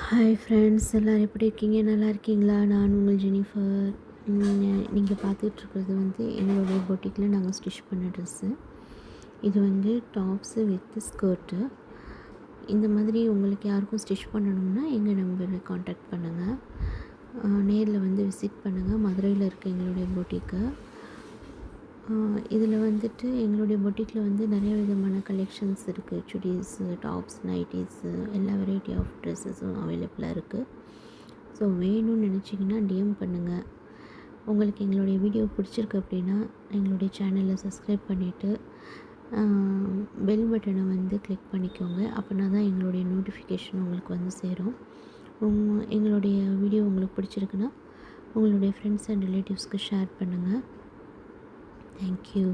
Hi friends, எல்லோரும் எப்படி இருக்கீங்க? நல்லா இருக்கீங்களா? நான் உங்கள் ஜெனிஃபர். நீங்கள் பார்த்துட்ருக்கிறது வந்து எங்களுடைய பொட்டிக்கில் நாங்கள் ஸ்டிச் பண்ண ட்ரெஸ்ஸு. இது வந்து டாப்ஸு வித் ஸ்கர்ட்டு. இந்த மாதிரி உங்களுக்கு யாருக்கும் ஸ்டிச் பண்ணணும்னா எங்கள் நம்பரை காண்டாக்ட் பண்ணுங்கள். நேரில் வந்து விசிட் பண்ணுங்கள். மதுரையில் இருக்க எங்களுடைய பொட்டிக்கு. இதில் வந்துட்டு எங்களுடைய பொட்டிக்கில் வந்து நிறைய விதமான கலெக்ஷன்ஸ் இருக்குது. சுடிஸு, டாப்ஸ், நைட்டீஸு, எல்லா வெரைட்டி ஆஃப் ட்ரெஸ்ஸஸும் அவைலபிளாக இருக்குது. ஸோ வேணும்னு நினச்சிங்கன்னா டிஎம் பண்ணுங்கள். உங்களுக்கு எங்களுடைய வீடியோ பிடிச்சிருக்கு அப்படின்னா எங்களுடைய சேனலை சப்ஸ்கிரைப் பண்ணிவிட்டு பெல் பட்டனை வந்து கிளிக் பண்ணிக்கோங்க. அப்படின்னா தான் எங்களுடைய நோட்டிஃபிகேஷன் உங்களுக்கு வந்து சேரும். எங்களுடைய வீடியோ உங்களுக்கு பிடிச்சிருக்குன்னா உங்களுடைய ஃப்ரெண்ட்ஸ் அண்ட் ரிலேட்டிவ்ஸ்க்கு ஷேர் பண்ணுங்கள். Thank you.